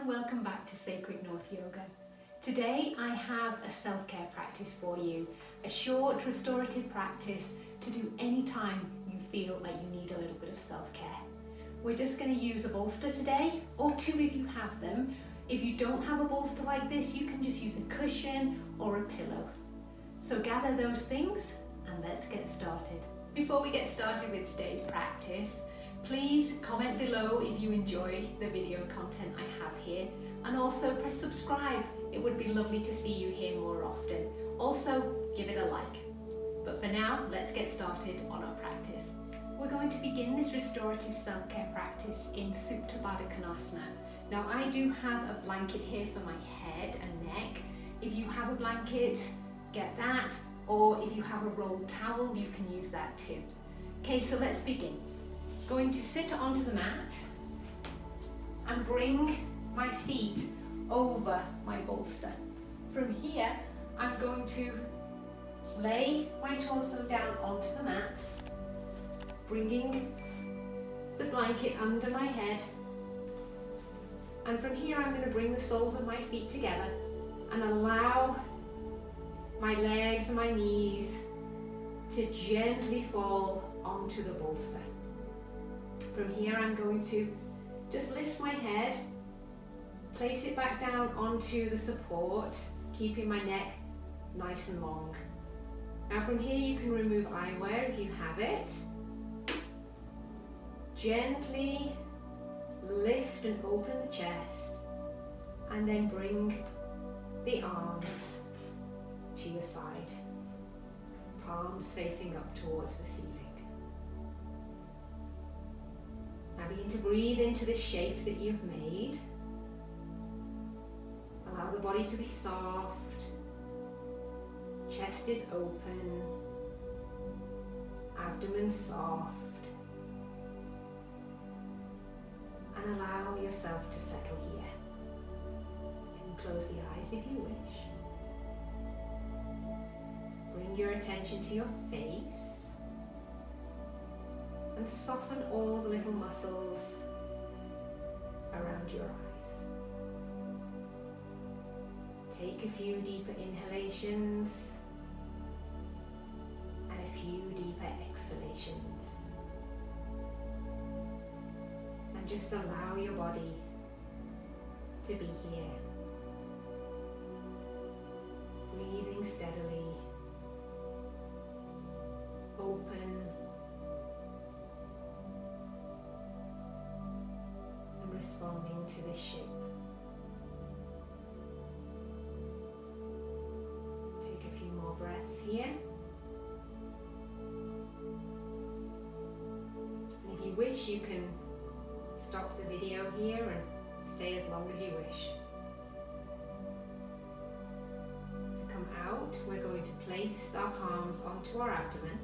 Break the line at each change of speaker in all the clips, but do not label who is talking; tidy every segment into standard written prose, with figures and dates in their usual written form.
and welcome back to Sacred North Yoga. Today I have a self-care practice for you, a short restorative practice to do anytime you feel like you need a little bit of self-care. We're just going to use a bolster today, or two if you have them. If you don't have a bolster like this, you can just use a cushion or a pillow. So gather those things and let's get started. Before we get started with today's practice, please comment below if you enjoy the video content I have here, and also press subscribe. It would be lovely to see you here more often. Also, give it a like. But for now, let's get started on our practice. We're going to begin this restorative self-care practice in Supta Baddha Konasana. Now, I do have a blanket here for my head and neck. If you have a blanket, get that, or if you have a rolled towel, you can use that too. Okay, so let's begin. Going to sit onto the mat and bring my feet over my bolster. From here, I'm going to lay my torso down onto the mat, bringing the blanket under my head. And from here, I'm going to bring the soles of my feet together and allow my legs and my knees to gently fall onto the bolster. From here, I'm going to just lift my head, place it back down onto the support, keeping my neck nice and long. Now from here, you can remove eyewear if you have it. Gently lift and open the chest, and then bring the arms to your side, palms facing up towards the ceiling. Now begin to breathe into the shape that you've made. Allow the body to be soft, chest is open, abdomen soft, and allow yourself to settle here. You can close the eyes if you wish. Bring your attention to your face and soften all the little muscles around your eyes. Take a few deeper inhalations and a few deeper exhalations. And just allow your body to be here. Breathing steadily, open, and responding to this shape. Take a few more breaths here. And if you wish, you can stop the video here and stay as long as you wish. To come out, we're going to place our palms onto our abdomen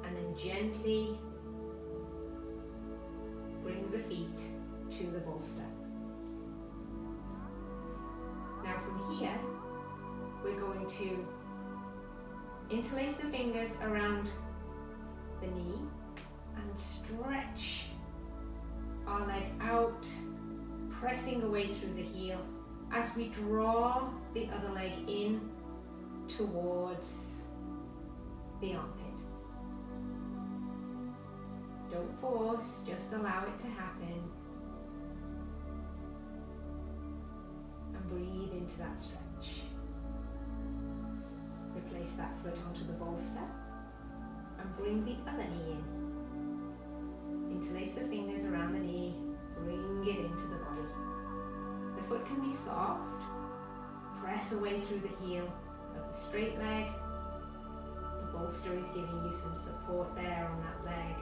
and then gently bring the feet to the bolster. Now from here, we're going to interlace the fingers around the knee and stretch our leg out, pressing away through the heel as we draw the other leg in towards the armpit. Don't force, just allow it to happen. And breathe into that stretch. Replace that foot onto the bolster and bring the other knee in. Interlace the fingers around the knee, bring it into the body. The foot can be soft. Press away through the heel of the straight leg. The bolster is giving you some support there on that leg.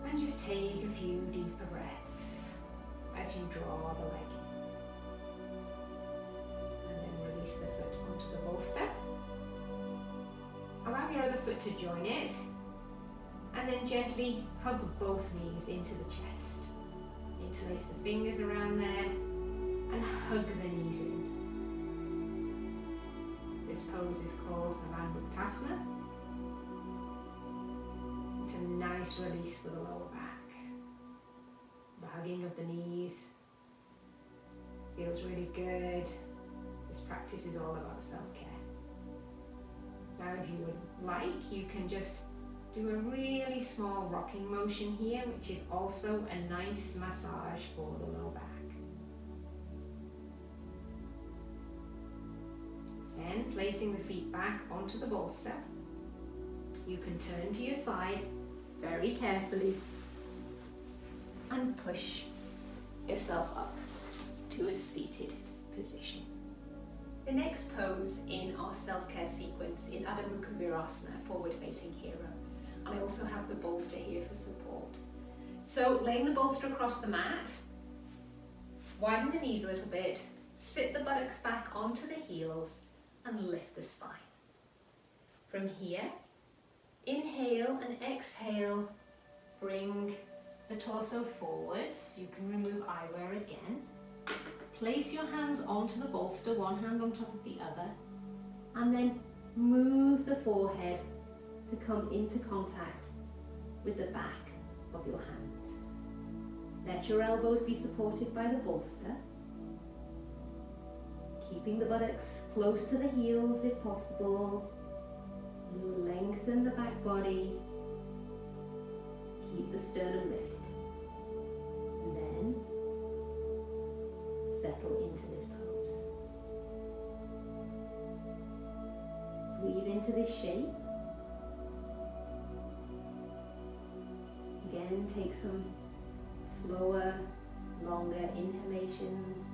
And just take a few deeper breaths as you draw the leg. And then release the foot onto the bolster. Allow your other foot to join it. And then gently hug both knees into the chest. Interlace the fingers around there and hug the knees in. This pose is called Uttanasana. It's a nice release for the lower back. the hugging of the knees. Feels really good. This practice is all about self-care. Now if you would like, you can just do a really small rocking motion here, which is also a nice massage for the low back. Then placing the feet back onto the bolster, you can turn to your side very carefully and push yourself up to a seated position. The next pose in our self-care sequence is Adho Mukha Virasana, forward facing hero. And I also have the bolster here for support. So laying the bolster across the mat, widen the knees a little bit, sit the buttocks back onto the heels and lift the spine. From here, inhale and exhale, bring the torso forwards. You can remove eyewear again. Place your hands onto the bolster, one hand on top of the other, and then move the forehead to come into contact with the back of your hands. Let your elbows be supported by the bolster, keeping the buttocks close to the heels if possible. Lengthen the back body, keep the sternum lifted, and then settle into this pose. Breathe into this shape. Again, take some slower, longer inhalations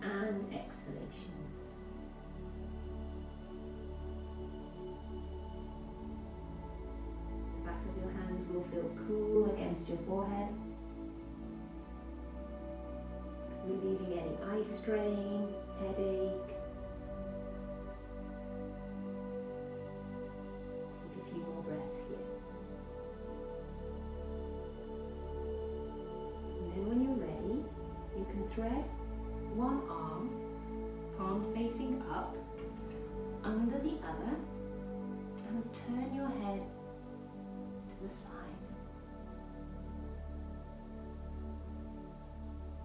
and exhalations. The back of your hands will feel cool against your forehead, relieving any eye strain, headache. Take a few more breaths here. When you're ready, you can thread one arm, palm facing up, under the other, and turn your head to the side.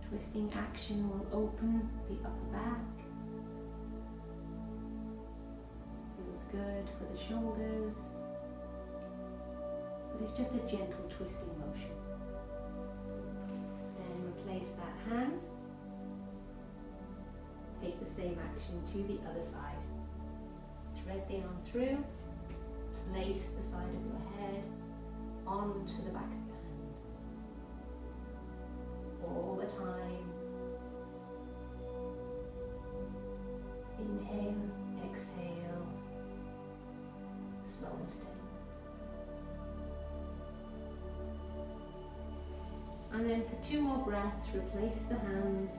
Twisting action will open the upper back. Feels good for the shoulders, but it's just a gentle twisting motion. Place that hand, take the same action to the other side. Thread the arm through, place the side of your head onto the back of your hand. All the time. Inhale, exhale, slow and steady. And then for 2 more breaths, replace the hands.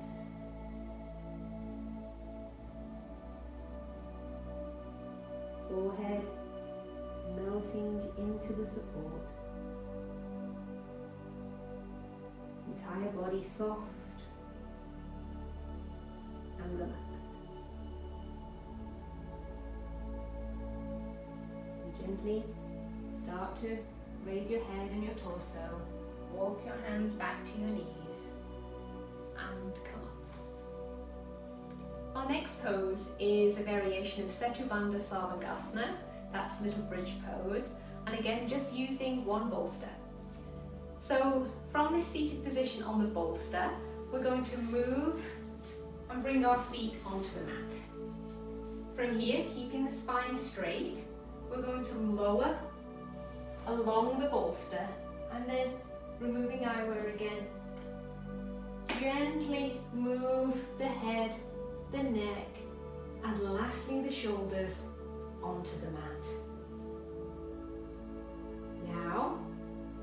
Forehead melting into the support. Entire body soft and relaxed. And gently start to raise your head and your torso. Walk your hands back to your knees and come up. Our next pose is a variation of Setu Bandha Sarvangasana. That's little bridge pose. And again, just using one bolster. So from this seated position on the bolster, we're going to move and bring our feet onto the mat. From here, keeping the spine straight, we're going to lower along the bolster and then removing eyewear again. Gently move the head, the neck, and lastly the shoulders onto the mat. Now,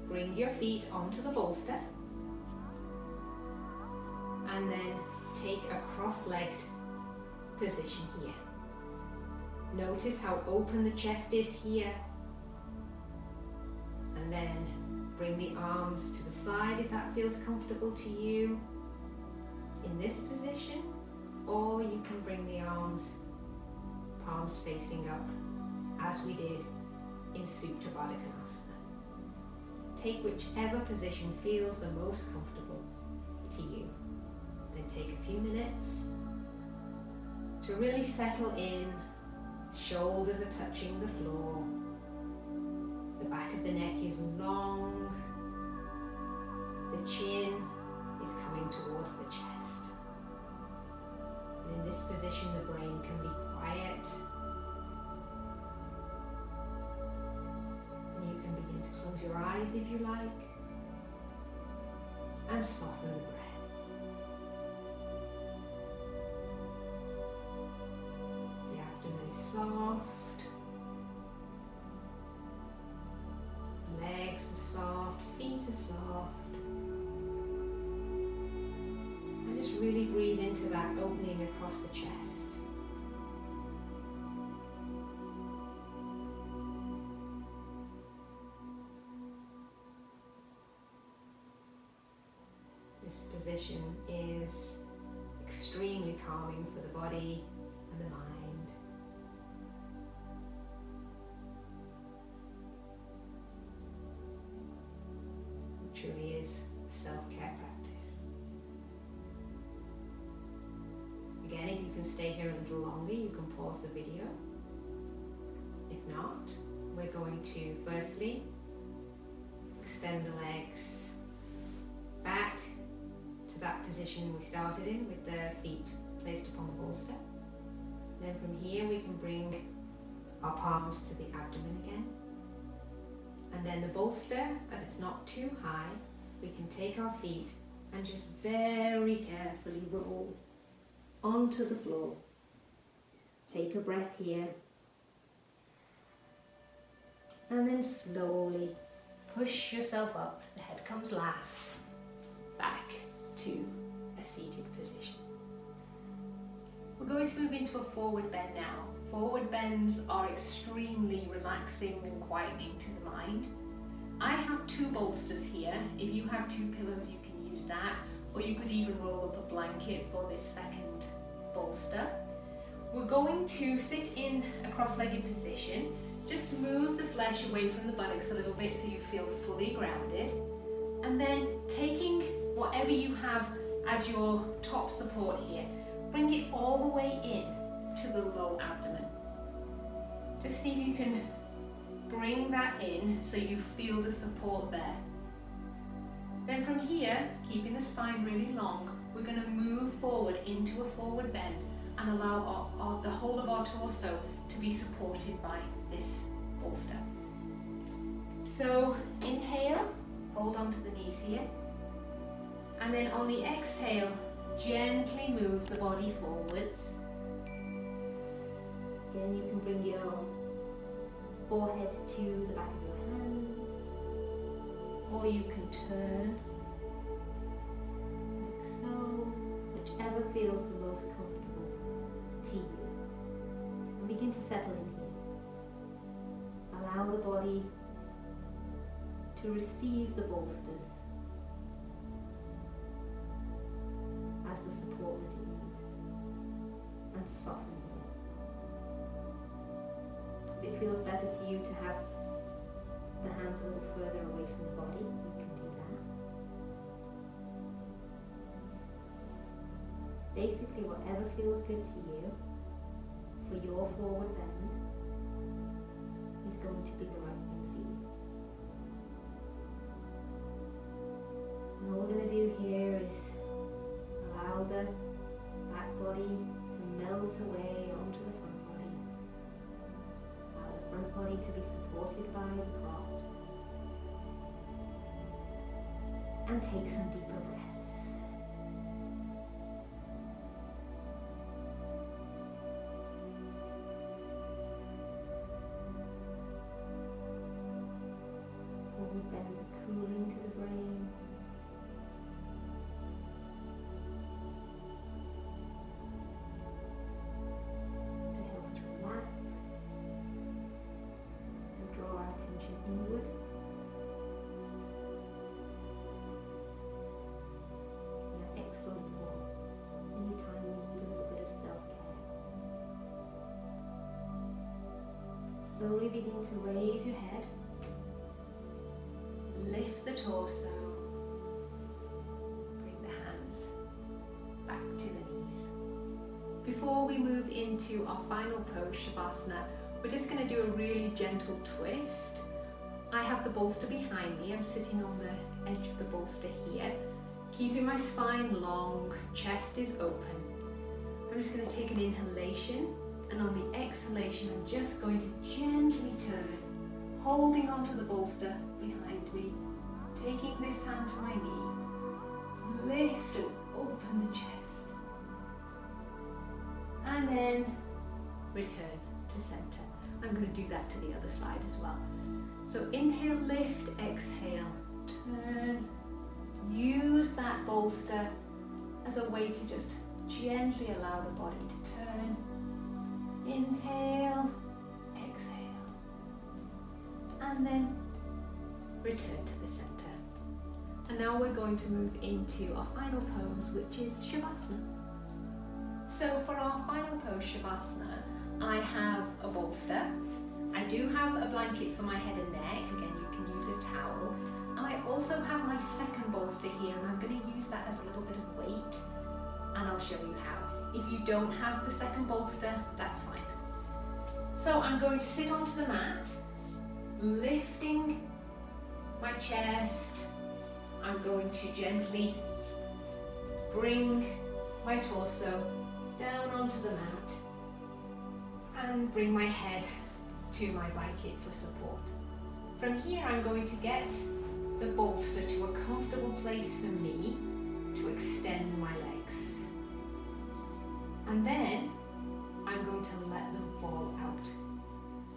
bring your feet onto the bolster and then take a cross-legged position here. Notice how open the chest is here, and then bring the arms to the side if that feels comfortable to you in this position, or you can bring the arms, palms facing up, as we did in Supta Baddha Konasana. take whichever position feels the most comfortable to you. Then take a few minutes to really settle in. Shoulders are touching the floor. The back of the neck is long. The chin is coming towards the chest. And in this position, the brain can be quiet. And you can begin to close your eyes if you like. And soften the breath. The abdomen is soft. Legs are soft, feet are soft. And just really breathe into that opening across the chest. This position is extremely calming for the body and the mind. It truly is self-care practice. Again, if you can stay here a little longer, you can pause the video. If not, we're going to firstly extend the legs back to that position we started in with the feet placed upon the bolster. Then from here we can bring our palms to the abdomen again. And then the bolster, as it's not too high, we can take our feet and just very carefully roll onto the floor. Take a breath here. And then slowly push yourself up. The head comes last. Back to a seated position. We're going to move into a forward bend now. Forward bends are extremely relaxing and quietening to the mind. I have 2 bolsters here. If you have 2 pillows, you can use that, or you could even roll up a blanket for this second bolster. We're going to sit in a cross-legged position. Just move the flesh away from the buttocks a little bit so you feel fully grounded. And then taking whatever you have as your top support here, bring it all the way in to the low abdomen. Just see if you can bring that in so you feel the support there. Then from here, keeping the spine really long, we're going to move forward into a forward bend and allow the whole of our torso to be supported by this bolster. So inhale, hold on to the knees here. And then on the exhale, gently move the body forwards. Again, you can bring your forehead to the back of your hand, or you can turn, like so, whichever feels the most comfortable to you. And begin to settle in here. Allow the body to receive the bolsters as the support that it needs, and soften it. If it feels better to you to have the hands a little further away from the body, you can do that. Basically, whatever feels good to you for your forward bend is going to be the right thing for you. And all we're going to do here is allow the back body to melt away onto the front body. Allow the front body to be supported by the props. And take some deeper breaths. Forward bends are cooling to the brain. Inward. You're excellent for anytime you need a little bit of self-care. Slowly begin to raise your head, lift torso. Bring the hands back to the knees. Before we move into our final pose, Shavasana, we're just going to do a really gentle twist. I have the bolster behind me. I'm sitting on the edge of the bolster here, keeping my spine long, chest is open. I'm just going to take an inhalation, and on the exhalation I'm just going to gently turn, holding onto the bolster behind me, taking this hand to my knee, lift and open the chest, and then return to center. I'm going to do that to the other side as well. So inhale, lift, exhale, turn. Use that bolster as a way to just gently allow the body to turn. Inhale, exhale, and then return to the center. And now we're going to move into our final pose, which is Shavasana. So for our final pose, Shavasana, I have a bolster. I do have a blanket for my head and neck. Again, you can use a towel. And I also have my second bolster here, and I'm going to use that as a little bit of weight, and I'll show you how. If you don't have the second bolster, that's fine. So I'm going to sit onto the mat, lifting my chest. I'm going to gently bring my torso down onto the mat and bring my head to my blanket for support. From here, I'm going to get the bolster to a comfortable place for me to extend my legs. And then I'm going to let them fall out.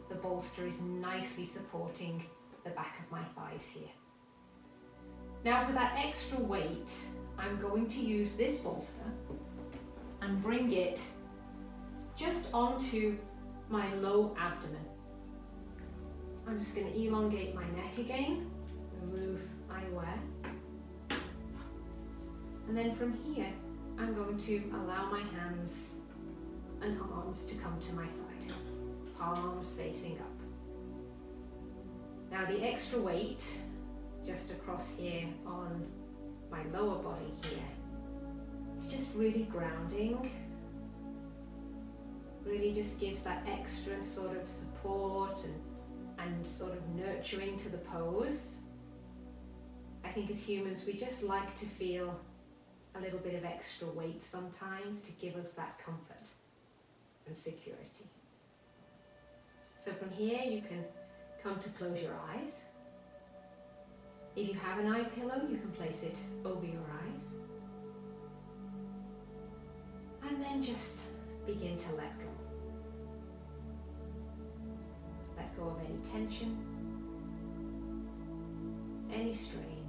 The bolster is nicely supporting the back of my thighs here. Now for that extra weight, I'm going to use this bolster and bring it just onto my low abdomen. I'm just going to elongate my neck again, remove eyewear, and then from here I'm going to allow my hands and arms to come to my side, palms facing up. Now the extra weight just across here on my lower body here, it's just really grounding, really just gives that extra sort of support and sort of nurturing to the pose. I think as humans we just like to feel a little bit of extra weight sometimes to give us that comfort and security. So from here you can come to close your eyes. If you have an eye pillow, you can place it over your eyes. And then just begin to let go. Let go of any tension, any strain.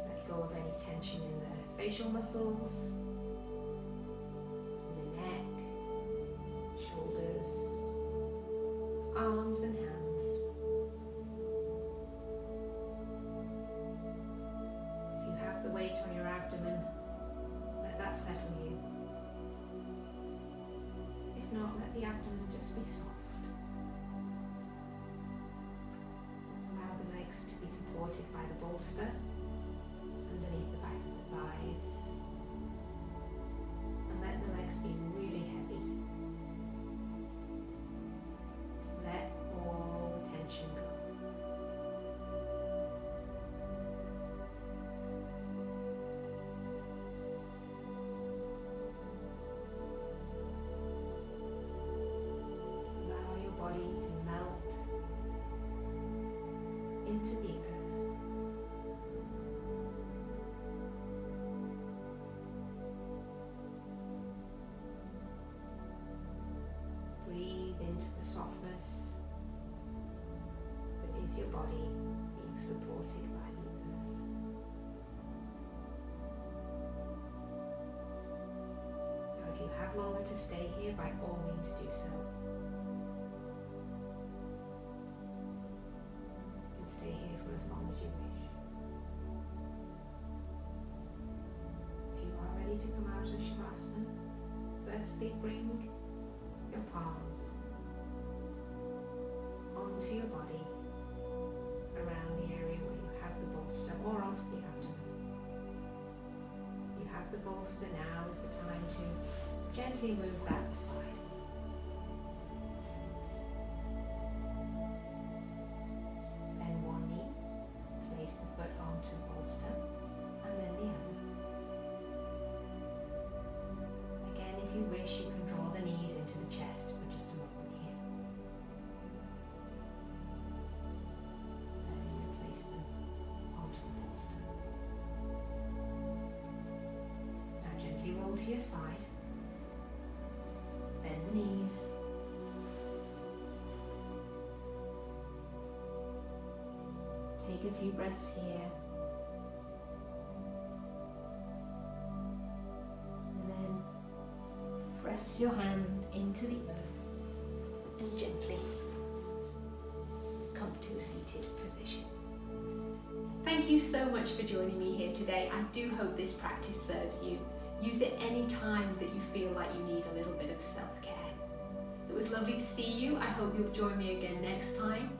Let go of any tension in the facial muscles, in the neck, shoulders, arms and hands. If you have the weight on your abdomen, let that settle you. If not, let the abdomen just be soft. Allow the legs to be supported by the bolster underneath the back of the thighs. And let the legs be really heavy. Let all the tension go. Allow your body to melt into the earth. Breathe into the softness that is your body being supported by the earth. Now if you have longer to stay here, by all means do so. You can stay here for as long as you wish. If you are ready to come out of Shavasana, firstly bring your palms onto gently move that aside. Bend one knee, place the foot onto the bolster, and then the other. Again, if you wish, you can draw the knees into the chest for just a moment here. Then you place them onto the bolster. Now gently roll to your side. Bend the knees. Take a few breaths here. And then press your hand into the earth and gently come to a seated position. Thank you so much for joining me here today. I do hope this practice serves you. Use it any time that you feel like you need a little bit of self-care. It was lovely to see you. I hope you'll join me again next time.